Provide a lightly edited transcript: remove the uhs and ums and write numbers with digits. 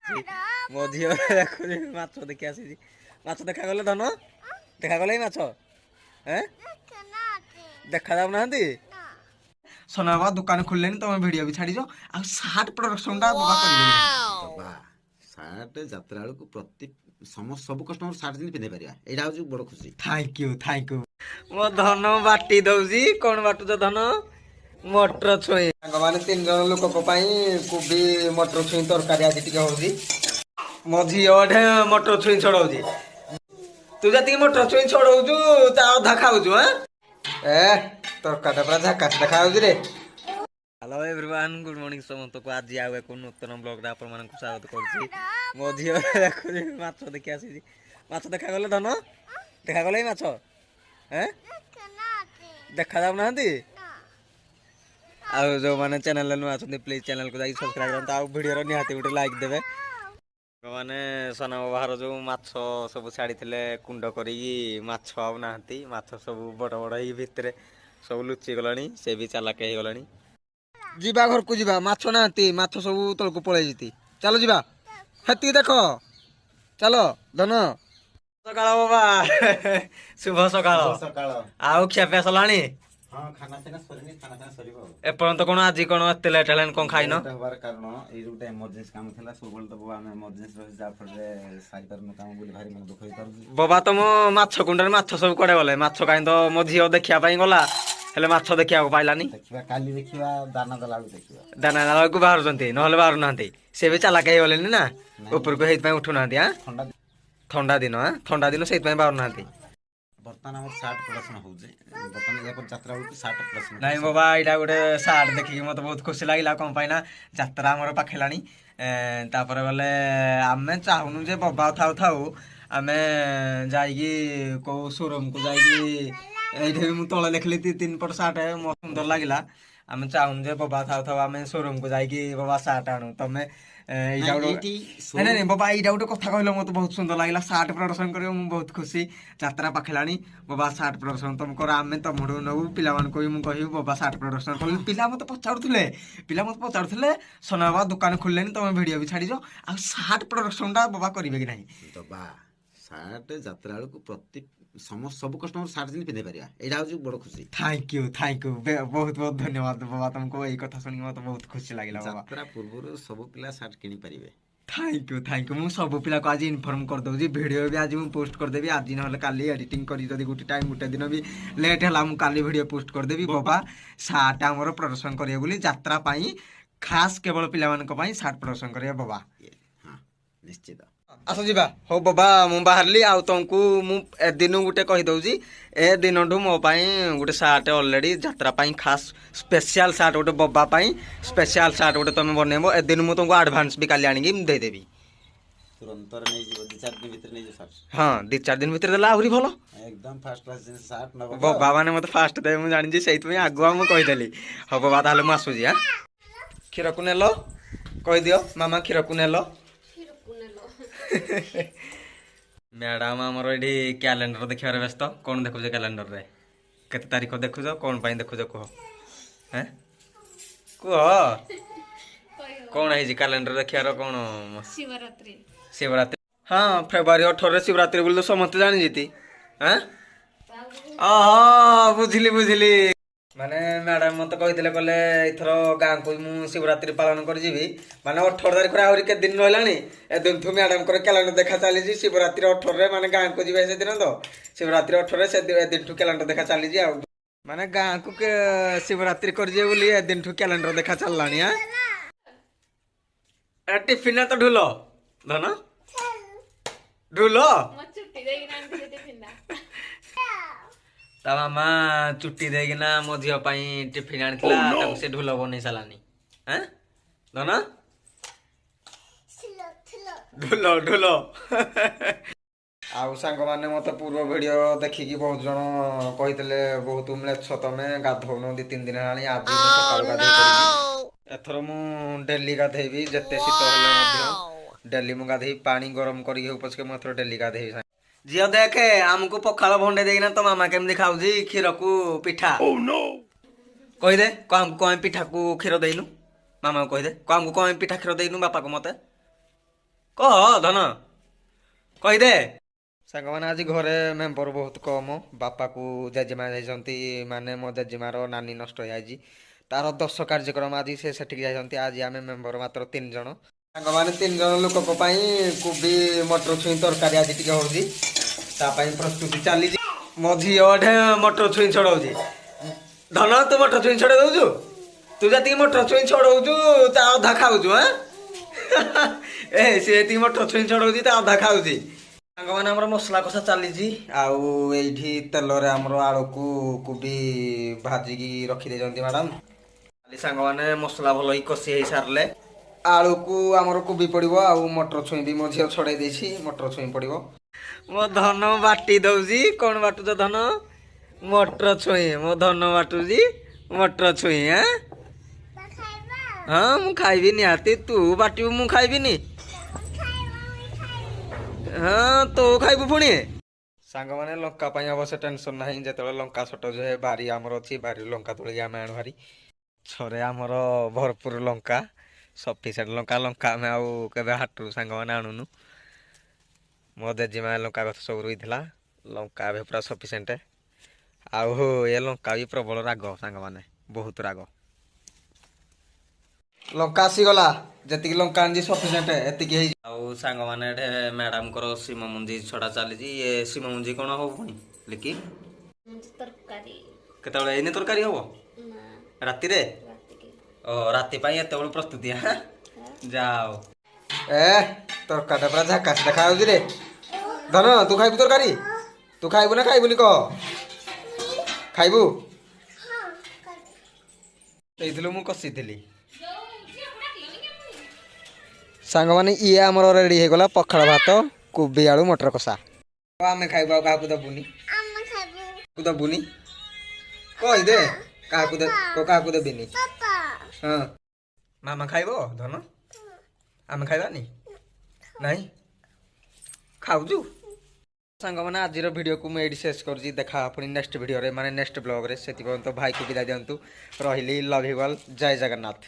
ମୋ ଝିଅ ଦେଖୁଛି ମାଛ ଦେଖି ଆସିଛି। ମାଛ ଦେଖାଗଲେ ଧନ ଦେଖାଗଲେ ଏଇ ମାଛ ଦେଖା ଯାଉନାହାନ୍ତି। सोना बाबा दुकान खुलले तुम वीडियो भी छाड़ आ सार्ट प्रोडक्शन टा बाबा बाबा सार्ट यात्रा बेलू प्रति सब कस्टमर सार्ट दिन पिंधे पारा यहाँ हूँ बड़ खुशी। थैंक यू मो धन बाटी दौजी कौन बाटुच धन मटर छुई माने 3 जन लोक कोबी मटर छुई तरकारी आज टिके होजी मो झील मटर छुई छड़ाऊँ तू जी मटर छुई छड़ाऊ अधा खाऊ ए तरकारी पूरा झाकास देखा रे। हेलो एवरीवन गुड मॉर्निंग समस्त को आज आउ एक नूतन ब्लॉग रे आपण मानक स्वागत करछि। मो झियो देखुछि माछ देखि आसी माछ देखा गले धन देखा गले माछ देखा जाउ नाहंती आ जो माने चैनल नु आछन्ती प्लीज चैनल को जाई सब्सक्राइब करन आ वीडियो रो निहाती गुटे लाइक देबे। माने सोना बाबार जो माछ सब छाड़ी कुंड करी माछ आउ नाहंती माछ सब बड़ बड़ ही भितरे सब लुचि गलानी से भी चालाक हो गलानी। जीवा घर को जीवा माछ नाहंती माछ सब तल को पळै जति चलो जीवा हेती देखो चलो धन सकाळ बाबा शुभ सकाळ आउ खिया पिया सलानी एपर्यंत कौन आज कौन एत लेट है कौन खाइन कारण ये इमरजेंसी काम था सब तो आम इमरजेंसी रही सारी पार काम बोली भारी मन दुख हो बाबा तुम माछ कुंडे माछ सब कड़े गले माछ कहीं तो मो झील देखा गला हेले माछ देखा पाइलानी काली देखा दाना दला दाना दाना को बाहर ना बाहर ना सी भी चालाक हो गले ना ऊपर को उठू ना ठंडा दिन ठंडा दिन से बाहर ना बर्तमान सार्ट प्रोडक्शन होउजे बर्तमान या यात्रा बेलू सार्ट प्रोडक्शन नहीं बाबा यहाँ गोटे सार्ट देखिए मत बहुत खुशी लगे कौन पाई यात्रा आमर पाखेलानी तापर गले आम चाहूनु जे बाबा थाऊ थाऊ आम जाइकी कौ शोरूम को जाइकी ये मुझे तले देखली 3 पट सार्ट मत सुंदर लगे आम चाहूनु जे बाबा थाऊ थाऊ आम शोरूम को जाइकी बाबा सार्ट आणु तमें नहीं बाबा यहाँ गोटे कथा कहल मत बहुत सुंदर लगे सार्ट प्रदर्शन कर बहुत खुशी यात्रा पाखेलानी बाबा सार्ट प्रदर्शन तुमको आम तुम नबू पिला को भी मुझे बाबा सार्ट प्रदर्शन कल पिला मत पचारुले सोना बाबा दुकान खुलले तुम वीडियो भी छाड़ आ सार्ट प्रदर्शन टा बाबा करेंगे कि नहीं बाबा सार्ट यात्रा बेलू प्रति सब कस्टमर सार्ट दिन पिंधे पारा यहाँ हूँ बड़ खुशी। थैंक यू बहुत बहुत धन्यवाद बाबा तुमको यही कथा सुनिक मत बहुत खुशी लगे यात्रा पूर्व सब पिला सार्ट किनी पारिबे। थैंक यू मुझे सब पिला को आज इनफॉर्म कर दूसरी वीडियो भी आज मुझे पोस्ट करदेवी आज ना काली एडिटिंग कर गोटे टाइम गोटे दिन भी लेट है मुझे काली वीडियो पोस्ट करदेवी बाबा सार्ट आमर प्रदर्शन करेंगे बोली यात्रा खास केवल पिला सार्ट प्रदर्शन करेंगे बाबा निश्चित आस जा हो बाबा मु बाहरली आ तुमको मुझे दिन गोटे कहीदे ए दिन मो गोटे सार्ट अलरेडी यात्रा खास स्पेशल सार्ट गोटे बाबा स्पेशल सार्ट गोटे तुम बनइब ए दिन मुझे तुमको आडभांस भी काली आनिकी देदेवी तुरंत हाँ 2-4 दिन भीतर देला आहरी भल एकदम फर्स्ट क्लास सार्ट न बाबा मैंने मत फास्ट दे मुझे जानी से आगुआ मुझे कहीदेली हाँ बाबा ताल मुझे आसूसी हाँ क्षीर को नेल कहीदियो मामा क्षीर को नेल मैडम आमर ये कैलेंडर देखा व्यस्त कौन देखुच कैलेंडर रे केते तारीख देखुच कौन पाई देखुच कह हैं कह कौन है कैलेंडर देखार कौन शिवरात्रि हाँ फेब्रुआरी 18 शिवरात्रि बोल तो समस्त जानी जीती हाँ बुझिली माने मैडम मत कही कहले एथर गाँ को मुझे शिवरात्रि पालन कर माने 18 तारीख आहरी के दिन रहा ए दिन ठू मैडम कैलेंडर देखा चली शिवरात्रि 18 माने गाँ को जी से दिन तो शिवरात्रि 18 से दिन ठू कैलेंडर देखा चली माने गाँ को शिवरात्रि कर दिन ठू कैलेंडर देखा चललानी टिफिन तो ढुल धन ढुल ता मामा चुट्टी देना मो झीपाई टिफिन आनी से ढोल बन सारानी हाँ धन ढोल ढोल आउ सांग मैंने मत पूर्व वीडियो देखिकी बहुत जन कही बहुत मिलेछ तमें गाधौन 2-3 दिन है आज सका गाधे एथर मु डेली गाधेबी जिते शीत डेली मु गाधे पानी गरम करके मुझे डेली गाधे झील देखे आमको पखाल भंडे देना तो मामा केमती खाऊजी क्षीर को पिठा कहीदे आमको कौन पिठा को क्षीर देनु मामा को कहीदे आमको कौन पिठा क्षीर देनु बापा को मत କହ ଧନ କହିଦେ। ସାଙ୍ଗମାନେ ଆଜି ଘରେ ମେମ୍ବର ବହୁତ କମ। ବାପାକୁ ଜେଜେମା ଯାଇଛନ୍ତି, ମାନେ ମୋ ଜେଜେମାର ନାନୀ ନଷ୍ଟ ହେଇଯାଇଛି, ତାର 10 କାର୍ଯ୍ୟକ୍ରମ ଆଜି ସେ ସେଠିକି ଯାଇଛନ୍ତି। ଆଜି ଆମେ ମେମ୍ବର ମାତ୍ର 3 ଜଣ। ସାଙ୍ଗମାନେ 3 ଜଣ ଲୋକଙ୍କ ପାଇଁ କୋବି ମଟର ଛୁଇଁ ତରକାରୀ ଆଜି ଟିକେ ହଉଛି, ତା ପାଇଁ ପ୍ରସ୍ତୁତି ଚାଲିଛି। ମୋ ଝିଅ ଏଠେ ମଟର ଛୁଇଁ ଛଡଉଛି। ଧନ ତୁ ମଟର ଛୁଇଁ ଛଡେଇ ଦଉଛୁ? ତୁ ଯେତିକି ମଟର ଛୁଇଁ ଛଡଉଛୁ ତା ଅଧା ଖାଉଛୁ। ଏ ସେ ଏତିକି ମଟର ଛୁଇଁ ଛଡଉଛି ତା ଅଧା ଖାଉଛି। ସାଙ୍ଗମାନେ ଆମର ମସଲା କଷା ଚାଲିଛି, ଆଉ ଏଇଠି ତେଲରେ ଆମର ଆଳୁକୁ କୋବି ଭାଜିକି ରଖିଦେଇଛନ୍ତି ମ୍ୟାଡ଼ାମ। ଖାଲି ସାଙ୍ଗମାନେ ମସଲା ଭଲ କି କଷି ହେଇ ସାରିଲେ ଆଳୁକୁ ଆମର କୋବି ପଡିବ, ଆଉ ମଟର ଛୁଇଁ ବି ମୋ ଝିଅ ଛଡେଇ ଦେଇଛି, ମଟର ଛୁଇଁ ପଡିବ। ମୋ ଧନ ବାଟି ଦଉଛି। କଣ ବାଟୁଛ ଧନ? ମଟର ଛୁଇଁ। ମୋ ଧନ ବାଟୁଛି ମଟର ଛୁଇଁ। ହଁ ମୁଁ ଖାଇବି ନିହାତି। ତୁ ବାଟିବୁ ମୁଁ ଖାଇବିନି? ହଁ ତୁ ଖାଇବୁ ପୁଣି। ସାଙ୍ଗମାନେ ଲଙ୍କା ପାଇଁ ଅବଶ୍ୟ ଟେନସନ ନାହିଁ। ଯେତେବେଳେ ଲଙ୍କା ସଟେଜ ହୁଏ ବାରି ଆମର ଅଛି, ବାରିରୁ ଲଙ୍କା ତୋଳିକି ଆମେ ଆଣୁ ଭାରି। ଛରେ ଆମର ଭରପୁର ଲଙ୍କା, ସଫିସିଏଣ୍ଟ ଲଙ୍କା ଆମେ ଆଉ କେବେ ହାଟରୁ ସାଙ୍ଗମାନେ ଆଣୁନୁ। ମୋ ଜେଜେମା ଲଙ୍କା ଗଛ ସବୁ ରୁଇଥିଲା, ଲଙ୍କା ଏବେ ପୁରା ସଫିସିଏଣ୍ଟ। ଆଉ ଏ ଲଙ୍କା ବି ପ୍ରବଳ ରାଗ ସାଙ୍ଗମାନେ, ବହୁତ ରାଗ। ଲଙ୍କା ଆସିଗଲା, ଯେତିକି ଲଙ୍କା ଆଣିଛି ସଫିସିଏଣ୍ଟ ଏତିକି ହେଇଛି। ଆଉ ସାଙ୍ଗମାନେ ଏଠି ମ୍ୟାଡାମଙ୍କର ଶିମ ମଞ୍ଜି ଛଡା ଚାଲିଛି। ଏ ଶିମ ମଞ୍ଜି କଣ ହବ ପୁଣି ଲିକି? ତରକାରୀ। କେତେବେଳେ ଏଇନେ ତରକାରୀ ହବ? ରାତିରେ? ଓ ରାତି ପାଇଁ ଏତେବେଳୁ ପ୍ରସ୍ତୁତି। ଯାଅ ଏ ତରକାରୀଟା ପୁରା ଝାକାସ ଦେଖା ଯାଉଛି ରେ। ଧନ ତୁ ଖାଇବୁ ତରକାରୀ? ତୁ ଖାଇବୁ ନା ଖାଇବୁନି କହ? ଖାଇବୁ? ଦେଇଥିଲୁ ମୁଁ କଷିଥିଲି। ସାଙ୍ଗମାନେ ଇଏ ଆମର ରେଡି ହେଇଗଲା ପଖାଳ ଭାତ, କୋବି ଆଳୁ ମଟର କଷା। ଆମେ ଖାଇବୁ, ଆଉ କାହାକୁ ଦବୁନି। ଦବୁନି କହିଦେ, କାହାକୁ ଦେବିନି। ହଁ ମାମା ଖାଇବ ଧନ? ଆମେ ଖାଇବାନି? ନାଇଁ ଖାଉଛୁ? ସାଙ୍ଗମାନେ ଆଜିର ଭିଡ଼ିଓକୁ ମୁଁ ଏଇଠି ଶେଷ କରୁଛି। ଦେଖା ପୁଣି ନେକ୍ସଟ ଭିଡ଼ିଓରେ, ମାନେ ନେକ୍ସଟ ବ୍ଲଗରେ। ସେଥିପାଇଁ ତ ଭାଇକୁ ବିଦାୟ ଦିଅନ୍ତୁ। ରହିଲି, ଲଭ୍ ୟୁ ଅଲ୍, ଜୟ ଜଗନ୍ନାଥ।